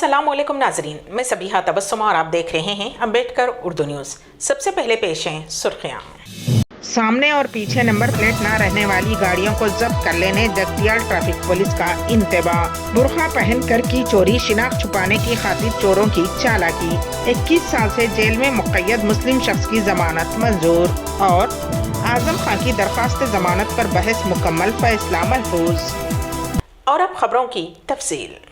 अस्सलाम वालेकुम नाजरीन, मैं सबीहा तबस्सुमा और आप देख रहे हैं अम्बेडकर उर्दू न्यूज़। सबसे पहले पेश हैं सुर्खियाँ। सामने और पीछे नंबर प्लेट ना रहने वाली गाड़ियों को जब्त कर लेने जगतियाल ट्रैफिक पुलिस का इंतबाह। बुरखा पहनकर की चोरी, शिनाख्त छुपाने की खातिर चोरों की चालाकी। 21 साल से जेल में मुक़य्यद मुस्लिम शख्स की जमानत मंजूर। और आजम खां की दरख्वास्त जमानत पर बहस मुकम्मल, फैसला महफूज। और अब खबरों की तफसील।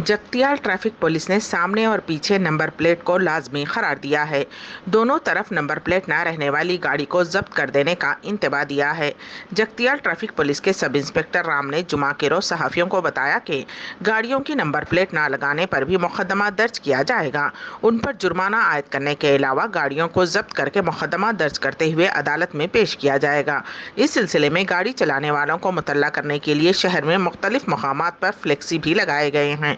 जगतियाल ट्रैफिक पुलिस ने सामने और पीछे नंबर प्लेट को लाजमी करार दिया है। दोनों तरफ नंबर प्लेट ना रहने वाली गाड़ी को जब्त कर देने का इंतबाह दिया है। जगतियाल ट्रैफिक पुलिस के सब इंस्पेक्टर राम ने जुमा के रोज सहाफियों को बताया कि गाड़ियों की नंबर प्लेट ना लगाने पर भी मुकदमा दर्ज किया जाएगा। उन पर जुर्माना आयद करने के अलावा गाड़ियों को जब्त करके मुकदमा दर्ज करते हुए अदालत में पेश किया जाएगा। इस सिलसिले में गाड़ी चलाने वालों को मुतल्ला करने के लिए शहर में मुख्तलिफ मकामात पर फ्लेक्सी भी लगाए गए हैं।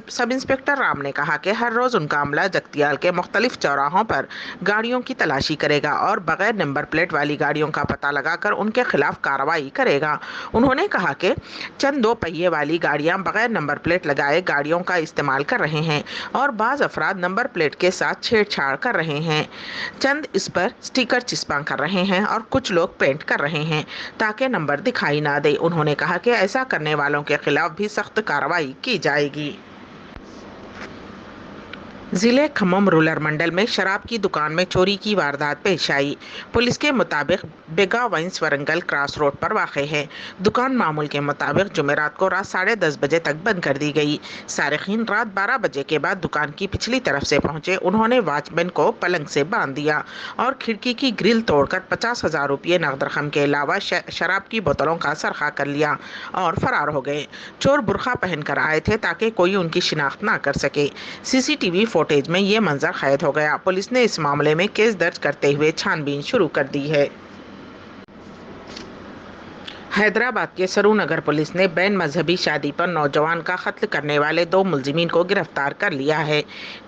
सब इंस्पेक्टर राम ने कहा कि हर रोज उनका अमला जगतियाल के मुख्तलिफ चौराहों पर गाड़ियों की तलाशी करेगा और बगैर नंबर प्लेट वाली गाड़ियों का पता लगाकर उनके खिलाफ कार्रवाई करेगा। उन्होंने कहा कि चंद दो पहिए वाली गाड़ियां बगैर नंबर प्लेट लगाए गाड़ियों का इस्तेमाल कर रहे हैं और बाज अफराद नंबर प्लेट के साथ छेड़छाड़ कर रहे हैं। चंद इस पर स्टिकर चिपका कर रहे हैं और कुछ लोग पेंट कर रहे हैं ताकि नंबर दिखाई ना दे। उन्होंने कहा कि ऐसा करने वालों के खिलाफ भी सख्त कार्रवाई की जाएगी। जिले खम्मम रूरल मंडल में शराब की दुकान में चोरी की वारदात पेश आई। पुलिस के मुताबिक बेगा वाइंस वरंगल क्रॉस रोड पर वाक़ है। दुकान मामूल के मुताबिक जुमेरात को रात 10:30 बजे तक बंद कर दी गई। सारिकीन रात 12 बजे के बाद दुकान की पिछली तरफ से पहुंचे। उन्होंने वॉचमैन को पलंग से बांध दिया और खिड़की की ग्रिल तोड़कर 50,000 रुपये नकद रकम के अलावा शराब की बोतलों का सरखा कर लिया और फरार हो गए। चोर बुरखा पहनकर आए थे ताकि कोई उनकी शिनाख्त ना कर सके। CCTV फुटेज में ये मंजर कैद हो गया। पुलिस ने इस मामले में केस दर्ज करते हुए छानबीन शुरू कर दी है। हैदराबाद के सरूनगर पुलिस ने बैन मजहबी शादी पर नौजवान का कत्ल करने वाले 2 मुलजिमीन को गिरफ्तार कर लिया है।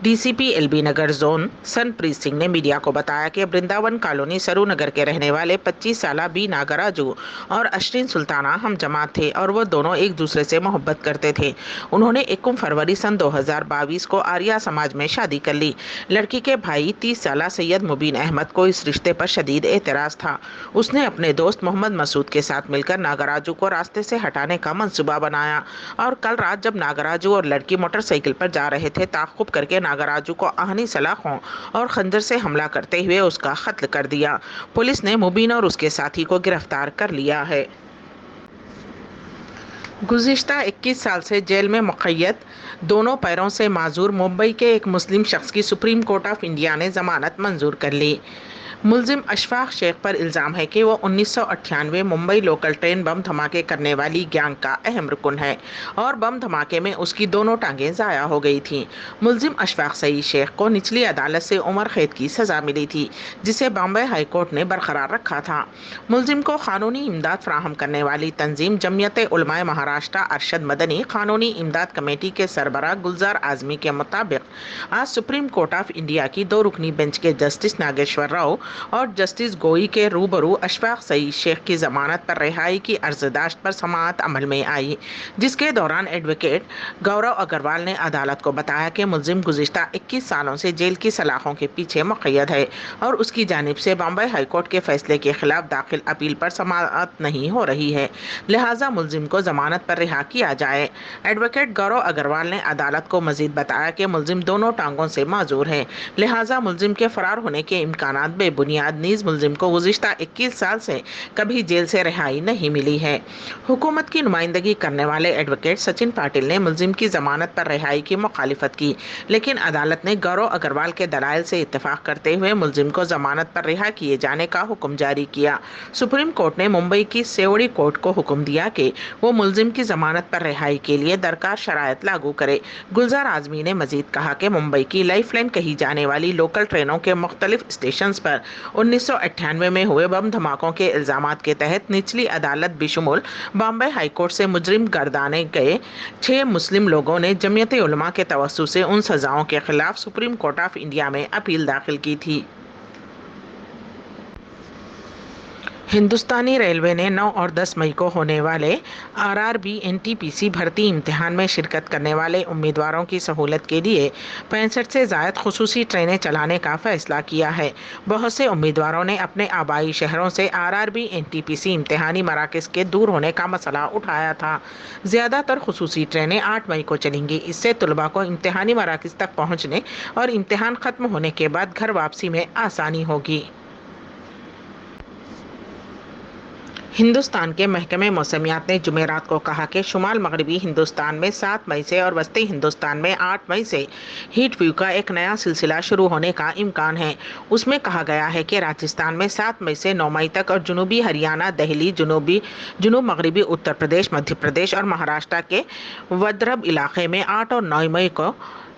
DCP LB नगर जोन सनप्रीत सिंह ने मीडिया को बताया कि वृंदावन कॉलोनी सरूनगर के रहने वाले 25 साला बी नागराजू और अशरीन सुल्ताना हम जमात थे और वो दोनों एक दूसरे से मोहब्बत करते थे। उन्होंने 21 फरवरी सन 2022 को आर्या समाज में शादी कर ली। लड़की के भाई 30 साला सैयद मुबीन अहमद को इस रिश्ते पर शदीद एतराज़ था। उसने अपने दोस्त मोहम्मद मसूद के साथ मिलकर नागराजू को रास्ते से हटाने का मंसूबा बनाया और कल रात जब नागराजू और लड़की मोटरसाइकिल पर जा रहे थे ताक़ुब करके नागराजू को आहनी सलाखों और खंजर से हमला करते हुए उसका कत्ल कर दिया। पुलिस ने मुबीन और उसके साथी को गिरफ्तार कर लिया है। गुज़िश्ता 21 साल से जेल में मुक़य्यद दोनों पैरों से माजूर मुंबई के एक मुस्लिम शख्स की सुप्रीम कोर्ट ऑफ इंडिया ने जमानत मंजूर कर ली। मुलजिम अशफाक शेख पर इल्ज़ाम है कि वो 1998 मुंबई लोकल ट्रेन बम धमाके करने वाली गैंग का अहम रुकन है और बम धमाके में उसकी दोनों टांगें ज़ाया हो गई थीं। मुलजिम अशफाक सईद शेख को निचली अदालत से उम्र कैद की सज़ा मिली थी जिसे बॉम्बे हाई कोर्ट ने बरकरार रखा था। मुलजिम को कानूनी इमदाद फराहम करने वाली तंजीम जमियत उलमाए महाराष्ट्र अरशद मदनी कानूनी इमदाद कमेटी के सरबराह गुलजार आज़मी के मुताबिक आज सुप्रीम कोर्ट ऑफ इंडिया की 2 रुकनी बेंच के जस्टिस नागेश्वर राव और जस्टिस गोई के रूबरू अशफाक सईद शेख की जमानत पर रिहाई की अर्जदाश्त पर समाअत अमल में आई, जिसके दौरान एडवोकेट गौरव अग्रवाल ने अदालत को बताया कि मुलजिम गुज़िश्ता 21 सालों से जेल की सलाखों के पीछे मुक़य्यद है और उसकी जानिब से बॉम्बे हाई कोर्ट के फैसले के खिलाफ दाखिल अपील पर समाअत नहीं हो रही है, लिहाजा मुलजिम को जमानत पर रिहा किया जाए। एडवोकेट गौरव अग्रवाल ने अदालत को मजीद बताया कि मुलजिम दोनों टांगों से माजूर है, लिहाजा मुलजिम के फरार होने के इम्कानात बेबुनियाद। नीज़ मुलजिम को गुज़िश्ता 21 साल से कभी जेल से रिहाई नहीं मिली है। हुकूमत की नुमाइंदगी करने वाले एडवोकेट सचिन पाटिल ने मुलजिम की जमानत पर रिहाई की मुखालिफत की, लेकिन अदालत ने गौरव अग्रवाल के दलाइल से इत्तेफाक करते हुए मुलजिम को जमानत पर रिहा किए जाने का हुक्म जारी किया। सुप्रीम कोर्ट ने मुंबई की सेवड़ी कोर्ट को हुक्म दिया कि वो मुलजिम की जमानत पर रिहाई के लिए दरकार शरायत लागू करे। गुलजार आज़मी ने मजीद कहा कि मुंबई की लाइफलाइन कही जाने वाली लोकल ट्रेनों के मुख्तलिफ स्टेशन पर 1998 में हुए बम धमाकों के इल्जामात के तहत निचली अदालत बिशुमुल बॉम्बे हाई कोर्ट से मुजरिम गर्दाने गए 6 मुस्लिम लोगों ने जमियत उलमा के तवस्सु से उन सजाओं के खिलाफ सुप्रीम कोर्ट ऑफ इंडिया में अपील दाखिल की थी। ہندوستانی ریلوے نے 9 اور 10 مئی کو ہونے والے RRB NTPC بھرتی امتحان میں شرکت کرنے والے امیدواروں کی سہولت کے لیے 65 سے زائد خصوصی ٹرینیں چلانے کا فیصلہ کیا ہے۔ بہت سے امیدواروں نے اپنے آبائی شہروں سے RRB NTPC امتحانی مراکز کے دور ہونے کا مسئلہ اٹھایا تھا۔ زیادہ تر خصوصی ٹرینیں 8 مئی کو چلیں گی۔ اس سے طلباء کو امتحانی مراکز تک پہنچنے اور امتحان ختم ہونے کے بعد گھر واپسی میں آسانی ہوگی۔ ہندوستان کے محکمہ موسمیات نے جمعرات کو کہا کہ شمال مغربی ہندوستان میں 7 مئی سے اور وسطی ہندوستان میں 8 مئی سے ہیٹ ویو کا ایک نیا سلسلہ شروع ہونے کا امکان ہے۔ اس میں کہا گیا ہے کہ راجستھان میں 7 مئی سے 9 مئی تک اور جنوبی ہریانہ، دہلی، جنوب مغربی اتر پردیش، مدھیہ پردیش اور مہاراشٹر کے ودربھ علاقے میں 8 اور 9 مئی کو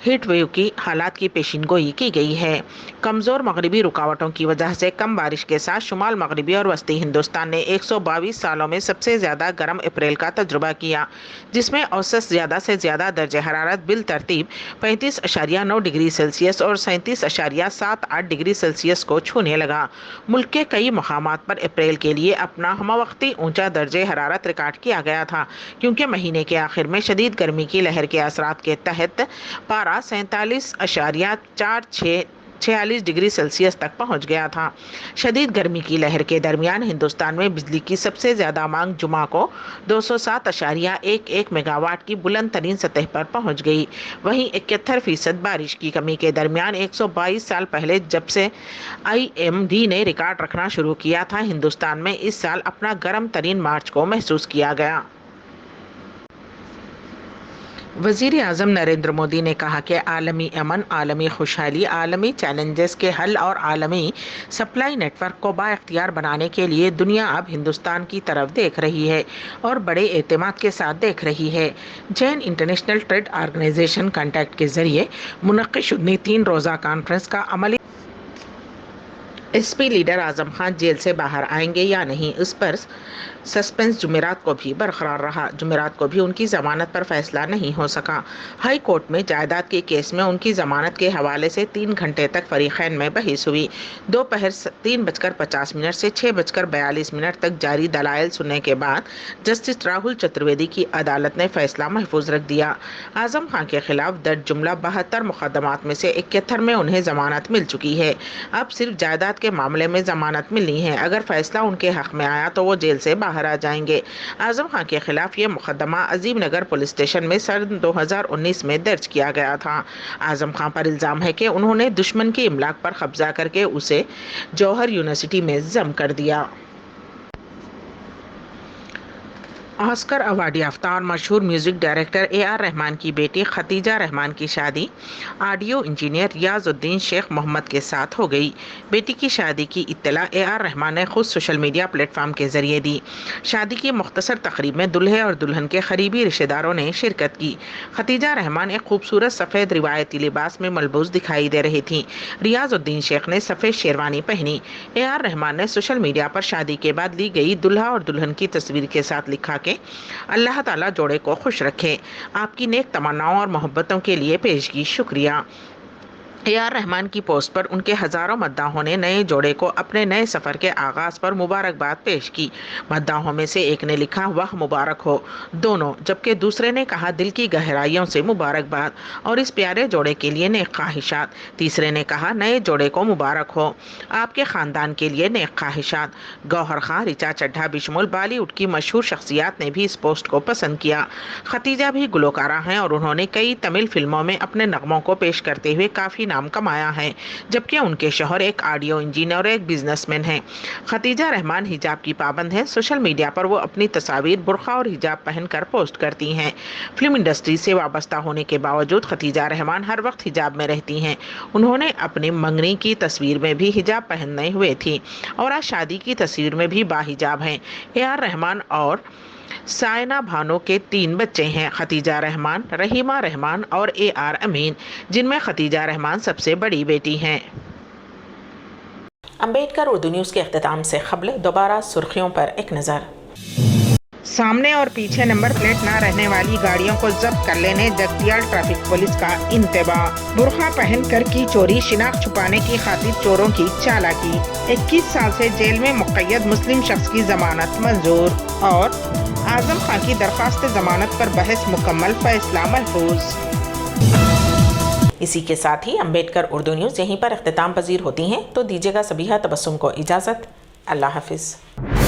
ہیٹ ویو کی حالات کی پیشین گوئی کی گئی ہے۔ کمزور مغربی رکاوٹوں کی وجہ سے کم بارش کے ساتھ شمال مغربی اور وسطی ہندوستان نے 122 سالوں میں سب سے زیادہ گرم اپریل کا تجربہ کیا، جس میں اوسط زیادہ سے زیادہ درجہ حرارت بالترتیب 35.9 ڈگری سیلسیس اور 37.78 ڈگری سیلسیس کو چھونے لگا۔ ملک کے کئی مقامات پر اپریل کے لیے اپنا ہموقتی اونچا درجہ حرارت ریکارڈ کیا گیا تھا، کیونکہ مہینے کے آخر میں شدید گرمی کی لہر کے اثرات کے تحت پارہ 47.46 ڈگری سیلسیس تک پہنچ گیا تھا۔ شدید گرمی کی لہر کے درمیان ہندوستان میں بجلی کی سب سے زیادہ مانگ جمعہ کو 207.11 میگا واٹ کی بلند ترین سطح پر پہنچ گئی۔ وہیں 71% بارش کی کمی کے درمیان 122 سال پہلے جب سے IMD نے ریکارڈ رکھنا شروع کیا تھا، ہندوستان میں اس سال اپنا گرم ترین مارچ کو محسوس کیا گیا۔ وزیر اعظم نریندر مودی نے کہا کہ عالمی امن، عالمی خوشحالی، عالمی چیلنجز کے حل اور عالمی سپلائی نیٹ ورک کو بااختیار بنانے کے لیے دنیا اب ہندوستان کی طرف دیکھ رہی ہے اور بڑے اعتماد کے ساتھ دیکھ رہی ہے۔ Jain international trade organisation contact کے ذریعے منعقد شدنی 3 روزہ کانفرنس کا عملی SP leader Azam Khan jail سے باہر آئیں گے یا نہیں، اس پر سسپینس جمعرات کو بھی برقرار رہا۔ جمعرات کو بھی ان کی ضمانت پر فیصلہ نہیں ہو سکا۔ ہائی کورٹ میں جائیداد کے کیس میں ان کی ضمانت کے حوالے سے 3 گھنٹے تک فریقین میں بحث ہوئی۔ دوپہر 3:50 سے 6:42 تک جاری دلائل سننے کے بعد جسٹس راہل چترویدی کی عدالت نے فیصلہ محفوظ رکھ دیا۔ اعظم خان کے خلاف درج جملہ 72 مقدمات میں سے 71 میں انہیں ضمانت مل چکی ہے۔ اب صرف جائیداد کے معاملے میں ضمانت ملنی ہے۔ اگر فیصلہ ان کے حق میں آیا تو وہ جیل سے باہر آ جائیں گے۔ اعظم خان کے خلاف یہ مقدمہ عظیم نگر پولیس اسٹیشن میں سن 2019 میں درج کیا گیا تھا۔ اعظم خان پر الزام ہے کہ انہوں نے دشمن کی املاک پر قبضہ کر کے اسے جوہر یونیورسٹی میں ضم کر دیا۔ آسکر ایوارڈ یافتہ اور مشہور میوزک ڈائریکٹر AR رحمان کی بیٹی ختیجہ رحمان کی شادی آڈیو انجینئر ریاض الدین شیخ محمد کے ساتھ ہو گئی۔ بیٹی کی شادی کی اطلاع AR رحمان نے خود سوشل میڈیا پلیٹ فارم کے ذریعے دی۔ شادی کی مختصر تقریب میں دلہے اور دلہن کے قریبی رشتہ داروں نے شرکت کی۔ ختیجہ رحمان ایک خوبصورت سفید روایتی لباس میں ملبوس دکھائی دے رہی تھیں۔ ریاض الدین شیخ نے سفید شیروانی پہنی۔ AR رحمان نے سوشل میڈیا پر شادی کے بعد لی گئی دلہا اور دلہن کی تصویر کے ساتھ لکھا کہ اللہ تعالیٰ جوڑے کو خوش رکھے۔ آپ کی نیک تمناؤں اور محبتوں کے لیے پیشگی شکریہ۔ AR رحمان کی پوسٹ پر ان کے ہزاروں مداحوں نے نئے جوڑے کو اپنے نئے سفر کے آغاز پر مبارکباد پیش کی۔ مداحوں میں سے ایک نے لکھا واہ مبارک ہو دونوں، جبکہ دوسرے نے کہا دل کی گہرائیوں سے مبارکباد اور اس پیارے جوڑے کے لیے نیک خواہشات۔ تیسرے نے کہا نئے جوڑے کو مبارک ہو، آپ کے خاندان کے لیے نیک خواہشات۔ گوہر خان، ریچا چڈھا بشمول بالی ووڈ کی مشہور شخصیات نے بھی اس پوسٹ کو پسند کیا۔ ختیجہ بھی گلوکارہ ہیں اور انہوں نے کئی تمل فلموں میں اپنے نغموں کو پیش کرتے ہوئے کافی نام کمایا ہے، جبکہ ان کے شوہر ایک آڈیو انجینئر اور ایک بزنس مین ہیں۔ ختیجہ رحمان حجاب کی پابند ہیں۔ سوشل میڈیا پر وہ اپنی تصاویر برقع اور حجاب پہن کر پوسٹ کرتی ہیں۔ فلم انڈسٹری سے وابستہ ہونے کے باوجود ختیجہ رحمان ہر وقت حجاب میں رہتی ہیں۔ انہوں نے اپنی منگنی کی تصویر میں بھی حجاب پہنے ہوئے تھی اور آج شادی کی تصویر میں بھی باحجاب ہیں۔ AR رحمان اور سائنا بھانو کے 3 بچے ہیں، ختیجہ رحمان، رحیمہ رحمان اور AR امین، جن میں ختیجہ رحمان سب سے بڑی بیٹی ہیں۔ امبیڈکر اردو نیوز کے اختتام سے قبل دوبارہ سرخیوں پر ایک نظر۔ सामने और पीछे नंबर प्लेट न रहने वाली गाड़ियों को जब्त कर लेने जगतियाल ट्रैफिक पुलिस का इंतबाह। बुरखा पहनकर की चोरी, शिनाख्त छुपाने की खातिर चोरों की चालाकी। 21 साल से जेल में मुक़य्यद मुस्लिम शख्स की जमानत मंजूर। और आजम खां की दरख्वास्त जमानत पर बहस मुकम्मल, फैसला महफूज। इसी के साथ ही अम्बेडकर उर्दू न्यूज़ यहीं पर इख्तिताम पजीर होती हैं, तो दीजिएगा सबीहा तबस्सुम को इजाज़त। अल्लाह हाफिज़।